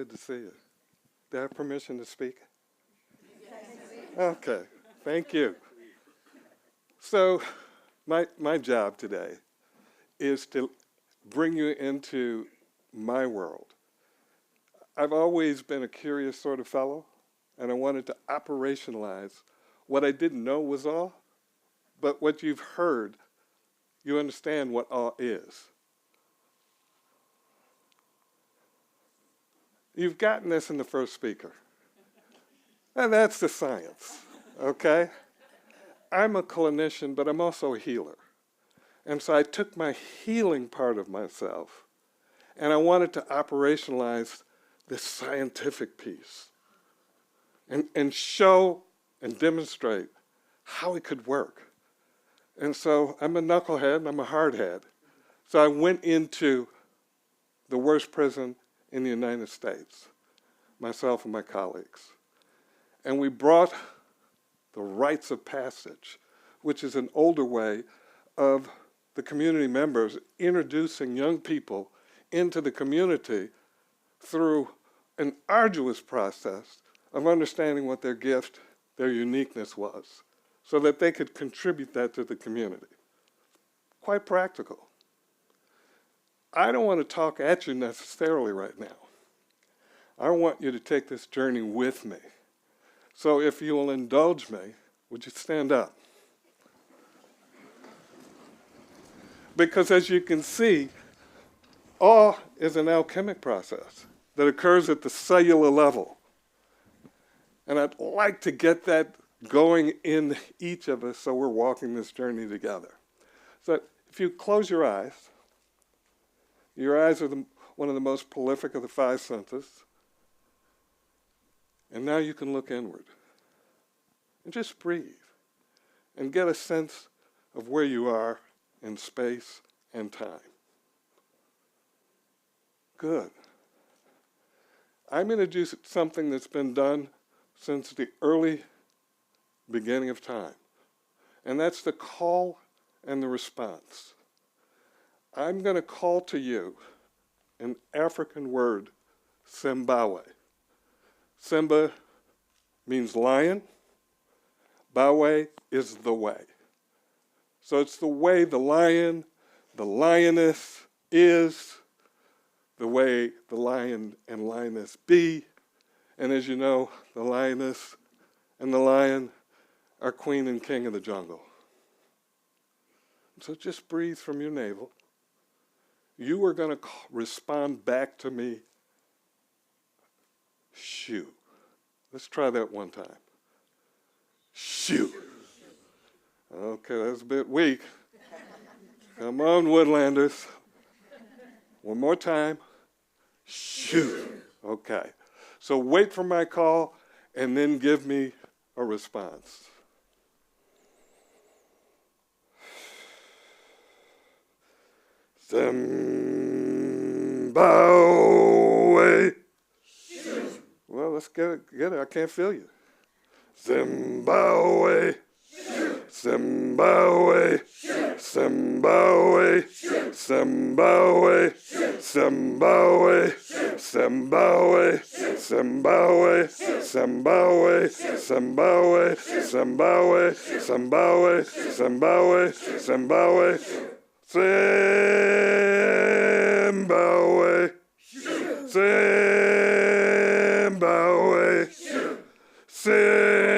good to see you. Do I have permission to speak? Okay, thank you. So my job today is to bring you into my world. I've always been a curious sort of fellow, and I wanted to operationalize what I didn't know was awe, but what you've heard, you understand what awe is. You've gotten this in the first speaker. And that's the science, okay? I'm a clinician, but I'm also a healer. And so I took my healing part of myself, and I wanted to operationalize this scientific piece and show and demonstrate how it could work. And so I'm a knucklehead and I'm a hardhead. So I went into the worst prison in the United States, myself and my colleagues. And we brought the rites of passage, which is an older way of the community members introducing young people into the community through an arduous process of understanding what their gift, their uniqueness was, so that they could contribute that to the community. Quite practical. I don't want to talk at you necessarily right now. I want you to take this journey with me. So if you will indulge me, would you stand up? Because as you can see, awe is an alchemic process that occurs at the cellular level. And I'd like to get that going in each of us so we're walking this journey together. So if you close your eyes are one of the most prolific of the five senses. And now you can look inward. And just breathe. And get a sense of where you are in space and time. Good. I'm going to do something that's been done since the early beginning of time. And that's the call and the response. I'm going to call to you an African word, Simbawe. Simba means lion. Bawe is the way. So it's the way the lion, the lioness is, the way the lion and lioness be. And as you know, the lioness and the lion are queen and king of the jungle. So just breathe from your navel. You are going to respond back to me, shoo. Let's try that one time. Shoo. Okay, that's a bit weak. Come on, Woodlanders. One more time. Shoo. Okay. So wait for my call and then give me a response. Zimbabwe. Well, let's get it. I can't feel you. Zimbabwe. Zimbabwe. Zimbabwe. Zimbabwe. Zimbabwe. Zimbabwe. Zimbabwe. Zimbabwe. Zimbabwe. Zimbabwe. Zimbabwe. Zimbabwe. Zimbabwe. Zimbabwe. Zimbabwe. Zimbabwe.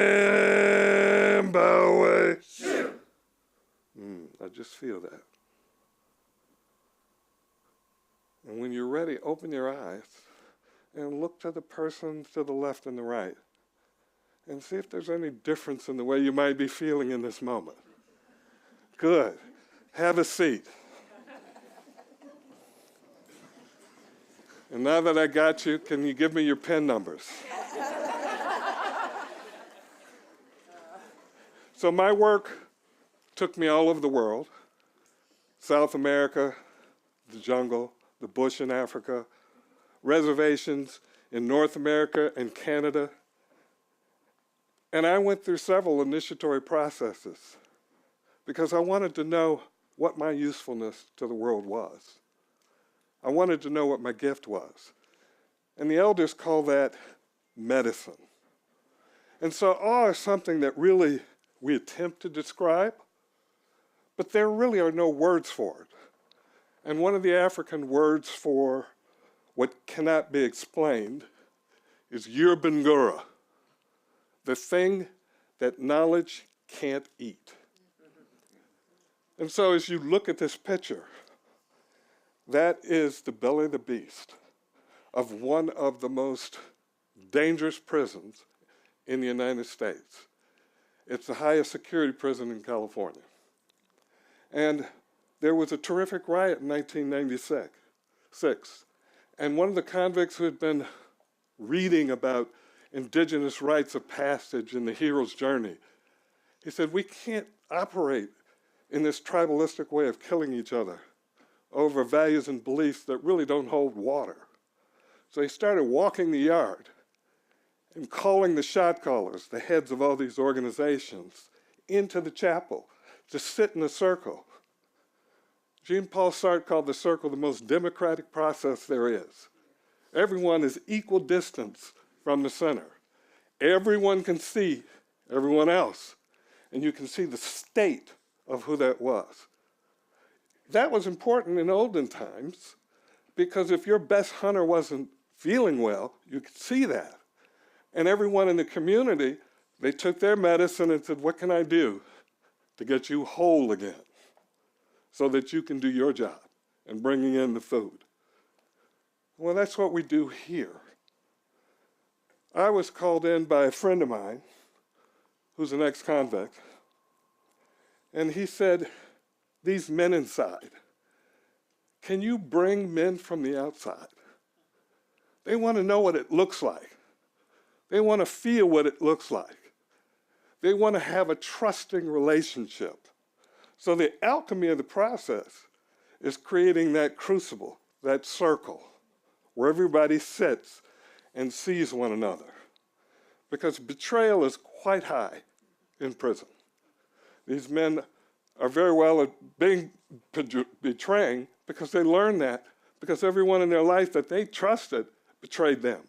I just feel that. And when you're ready, open your eyes and look to the person to the left and the right and see if there's any difference in the way you might be feeling in this moment. Good. Have a seat. And now that I got you, can you give me your PIN numbers? So my work took me all over the world. South America, the jungle, the bush in Africa, reservations in North America and Canada. And I went through several initiatory processes because I wanted to know what my usefulness to the world was. I wanted to know what my gift was. And the elders call that medicine. And so awe is something that really we attempt to describe, but there really are no words for it. And one of the African words for what cannot be explained is Yurbangura, the thing that knowledge can't eat. And so as you look at this picture, that is the belly of the beast of one of the most dangerous prisons in the United States. It's the highest security prison in California. And there was a terrific riot in 1996. And one of the convicts who had been reading about indigenous rites of passage in the hero's journey, he said, we can't operate in this tribalistic way of killing each other over values and beliefs that really don't hold water. So he started walking the yard and calling the shot callers, the heads of all these organizations, into the chapel to sit in a circle. Jean-Paul Sartre called the circle the most democratic process there is. Everyone is equal distance from the center. Everyone can see everyone else, and you can see the state of who that was. That was important in olden times, because if your best hunter wasn't feeling well, you could see that. And everyone in the community, they took their medicine and said, what can I do to get you whole again so that you can do your job and bringing in the food? Well, that's what we do here. I was called in by a friend of mine who's an ex-convict, and he said, these men inside, can you bring men from the outside? They want to know what it looks like. They want to feel what it looks like. They want to have a trusting relationship. So the alchemy of the process is creating that crucible, that circle, where everybody sits and sees one another. Because betrayal is quite high in prison. These men are very well at betraying because they learned that because everyone in their life that they trusted betrayed them.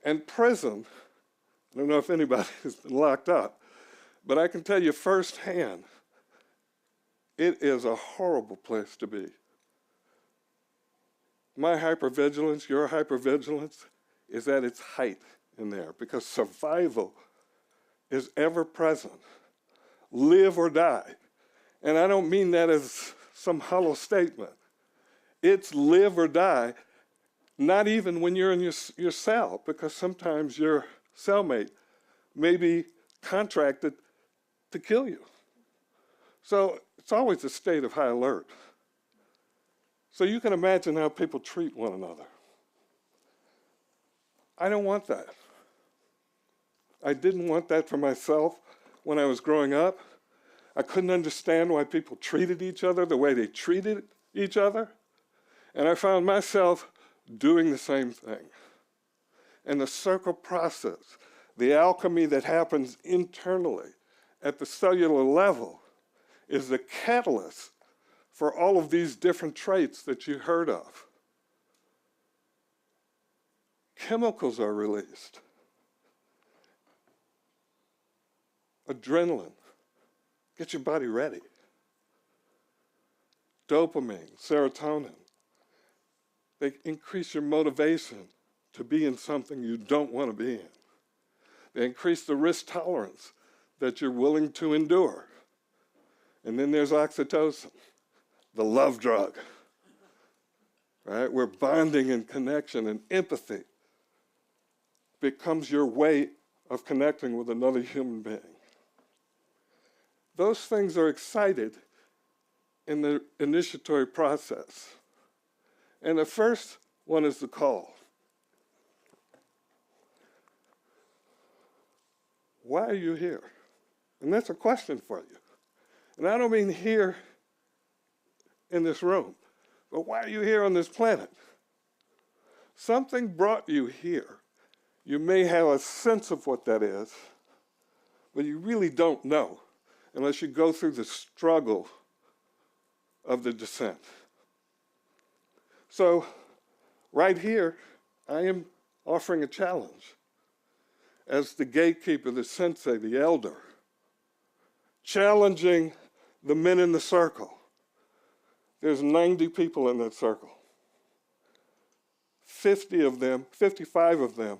And prison, I don't know if anybody has been locked up, but I can tell you firsthand, it is a horrible place to be. My hypervigilance, your hypervigilance, is at its height in there because survival is ever present. Live or die. And I don't mean that as some hollow statement. It's live or die, not even when you're in your cell, because sometimes your cellmate may be contracted to kill you. So it's always a state of high alert. So you can imagine how people treat one another. I don't want that. I didn't want that for myself when I was growing up. I couldn't understand why people treated each other the way they treated each other. And I found myself doing the same thing. And the circle process, the alchemy that happens internally at the cellular level, is the catalyst for all of these different traits that you heard of. Chemicals are released. Adrenaline, get your body ready. Dopamine, serotonin, they increase your motivation to be in something you don't want to be in. They increase the risk tolerance that you're willing to endure. And then there's oxytocin, the love drug, right? Where bonding and connection and empathy becomes your way of connecting with another human being. Those things are excited in the initiatory process. And the first one is the call. Why are you here? And that's a question for you. And I don't mean here in this room, but why are you here on this planet? Something brought you here. You may have a sense of what that is, but you really don't know unless you go through the struggle of the descent. So right here, I am offering a challenge as the gatekeeper, the sensei, the elder, challenging the men in the circle. There's 90 people in that circle. 55 of them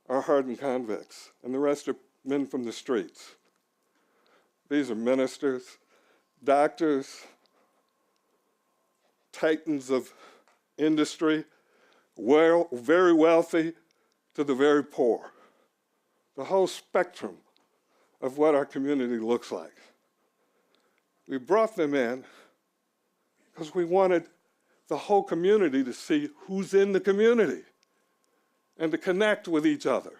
are hardened convicts, and the rest are men from the streets. These are ministers, doctors, titans of industry, very wealthy to the very poor. The whole spectrum of what our community looks like. We brought them in because we wanted the whole community to see who's in the community and to connect with each other.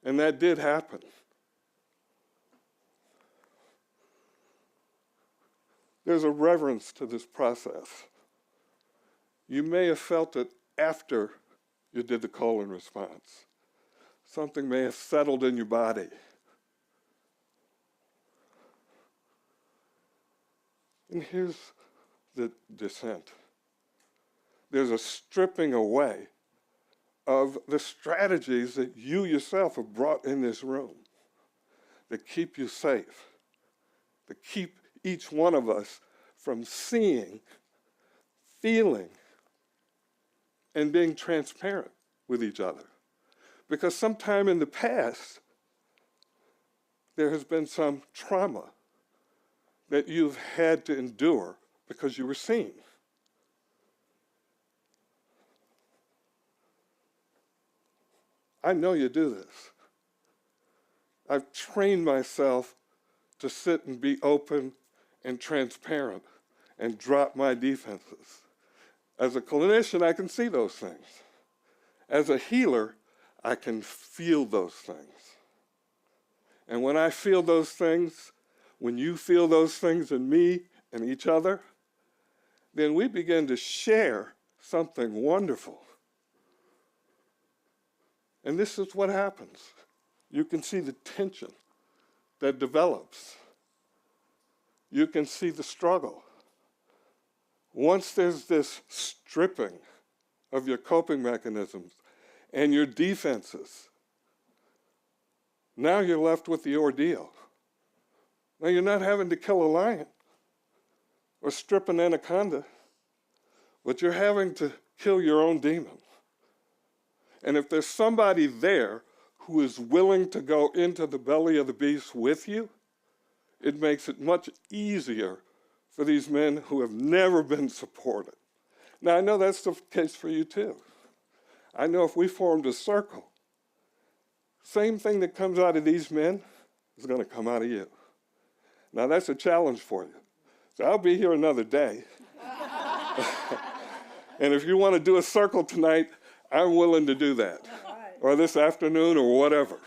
And that did happen. There's a reverence to this process. You may have felt it after you did the colon response. Something may have settled in your body. And here's the descent. There's a stripping away of the strategies that you yourself have brought in this room that keep you safe, that keep each one of us from seeing, feeling, and being transparent with each other. Because sometime in the past, there has been some trauma that you've had to endure because you were seen. I know you do this. I've trained myself to sit and be open and transparent and drop my defenses. As a clinician, I can see those things. As a healer, I can feel those things. And when I feel those things, when you feel those things in me and each other, then we begin to share something wonderful. And this is what happens. You can see the tension that develops. You can see the struggle. Once there's this stripping of your coping mechanisms and your defenses, now you're left with the ordeal. Now you're not having to kill a lion or strip an anaconda, but you're having to kill your own demon. And if there's somebody there who is willing to go into the belly of the beast with you, it makes it much easier for these men who have never been supported. Now, I know that's the case for you too. I know if we formed a circle, same thing that comes out of these men is going to come out of you. Now, that's a challenge for you. So I'll be here another day. And if you want to do a circle tonight, I'm willing to do that. Right. Or this afternoon or whatever,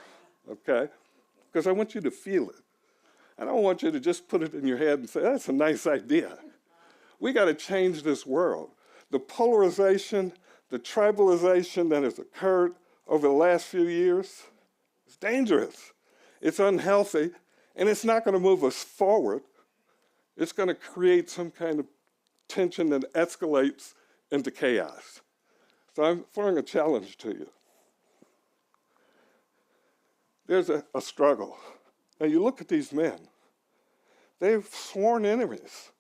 okay? Because I want you to feel it. I don't want you to just put it in your head and say, that's a nice idea. We got to change this world. The polarization, the tribalization that has occurred over the last few years is dangerous. It's unhealthy, and it's not going to move us forward. It's going to create some kind of tension that escalates into chaos. So I'm throwing a challenge to you. There's a struggle. Now you look at these men. They've sworn enemies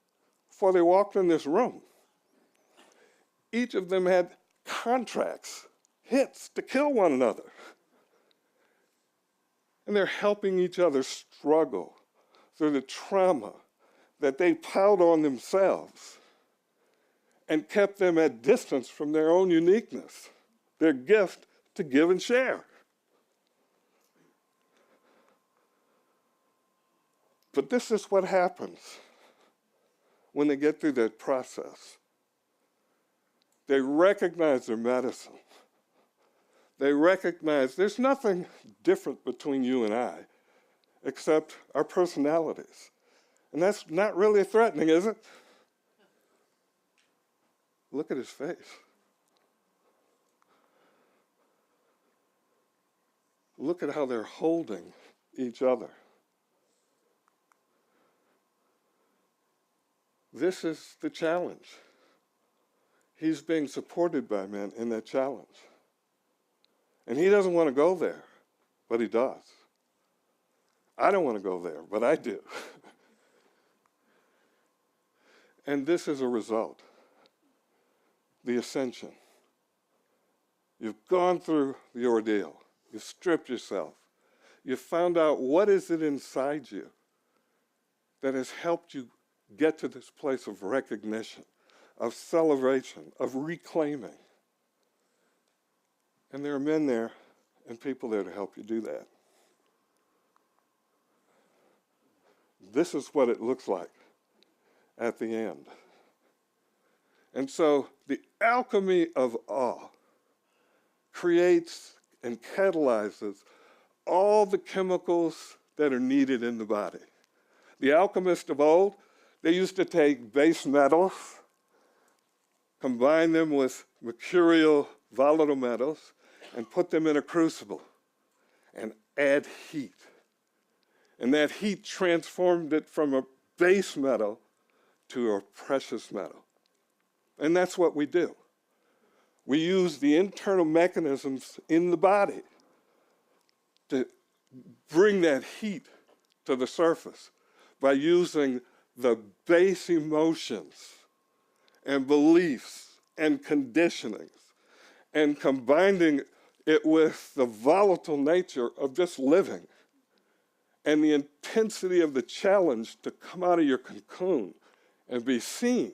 before they walked in this room. Each of them had contracts, hits to kill one another. And they're helping each other struggle through the trauma that they piled on themselves and kept them at distance from their own uniqueness, their gift to give and share. But this is what happens when they get through that process. They recognize their medicine. They recognize there's nothing different between you and I except our personalities. And that's not really threatening, is it? Look at his face. Look at how they're holding each other. This is the challenge. he's being supported by men in that challenge. And he doesn't want to go there, but he does. I don't want to go there, but I do. And this is a result, the ascension. You've gone through the ordeal. You've stripped yourself. You've found out what is it inside you that has helped you get to this place of recognition, of celebration, of reclaiming. And there are men there and people there to help you do that. This is what it looks like at the end. And so the alchemy of awe creates and catalyzes all the chemicals that are needed in the body. The alchemists of old, they used to take base metals, combine them with mercurial volatile metals, and put them in a crucible and add heat. And that heat transformed it from a base metal to a precious metal. And that's what we do. We use the internal mechanisms in the body to bring that heat to the surface by using the base emotions and beliefs and conditionings and combining it with the volatile nature of just living and the intensity of the challenge to come out of your cocoon and be seen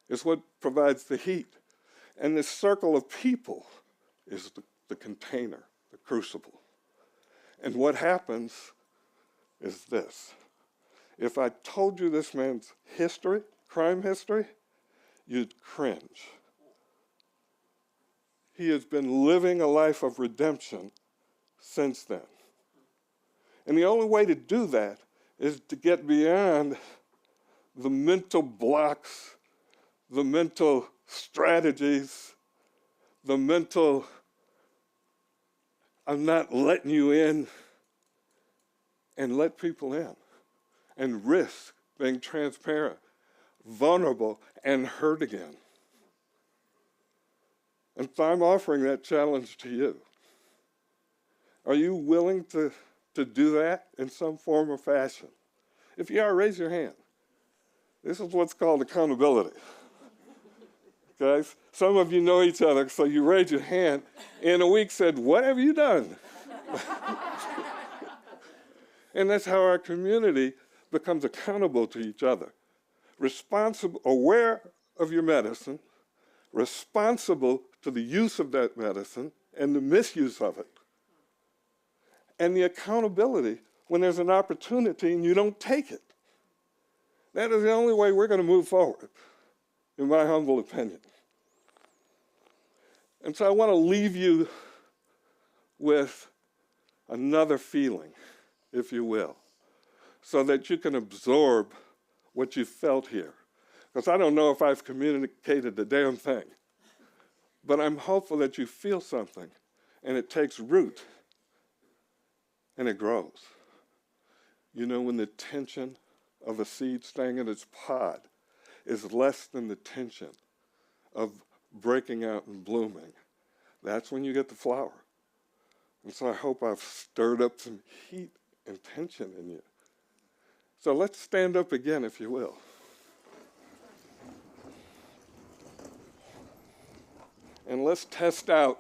is what provides the heat. And this circle of people is the container, the crucible. And what happens is this. If I told you this man's history, crime history, you'd cringe. He has been living a life of redemption since then. And the only way to do that is to get beyond the mental blocks, the mental strategies, the mental, I'm not letting you in, and let people in, and risk being transparent, vulnerable, and hurt again. And so I'm offering that challenge to you. Are you willing to do that in some form or fashion? If you are, raise your hand. This is what's called accountability. Okay? Some of you know each other, so you raise your hand. In a week said, what have you done? And that's how our community becomes accountable to each other. Responsible, aware of your medicine, responsible to the use of that medicine and the misuse of it. And the accountability when there's an opportunity and you don't take it. That is the only way we're going to move forward, in my humble opinion. And so I want to leave you with another feeling, if you will, so that you can absorb what you felt here. Because I don't know if I've communicated the damn thing, but I'm hopeful that you feel something and it takes root and it grows. You know, when the tension of a seed staying in its pod is less than the tension of breaking out and blooming, that's when you get the flower. And so I hope I've stirred up some heat and tension in you. So let's stand up again, if you will. And let's test out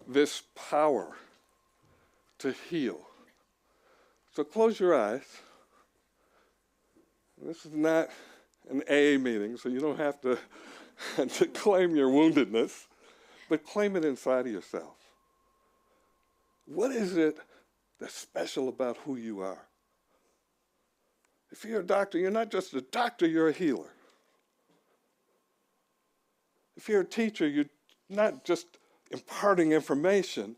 this power to heal. So close your eyes. This is not an AA meeting, so you don't have to, to claim your woundedness, but claim it inside of yourself. What is it that's special about who you are? If you're a doctor, you're not just a doctor, you're a healer. If you're a teacher, you're not just imparting information,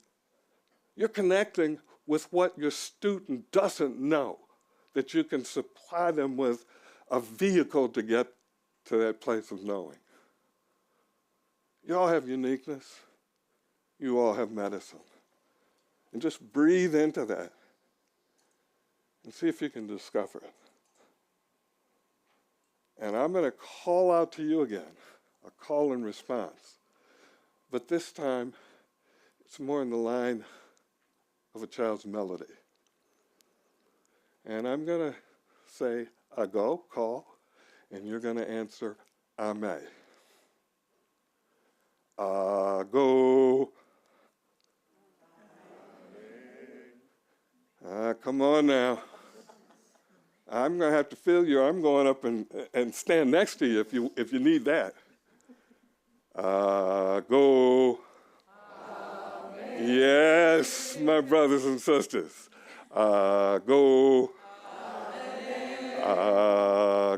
you're connecting with what your student doesn't know, that you can supply them with a vehicle to get to that place of knowing. You all have uniqueness. You all have medicine. And just breathe into that and see if you can discover it. And I'm going to call out to you again a call and response. But this time, it's more in the line of a child's melody. And I'm going to say, I go, call, and you're going to answer, I may. I go. Come on now. I'm going to have to feel you. I'm going up and stand next to you if you need that. Go. Amen. Yes, my brothers and sisters. Go.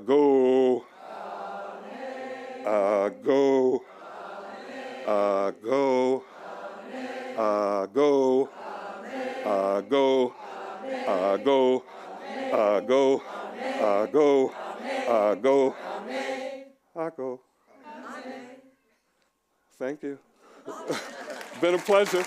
Go. Go. Go. Go. Go. Go. Go. Go. Go. Go. Thank you. Been a pleasure.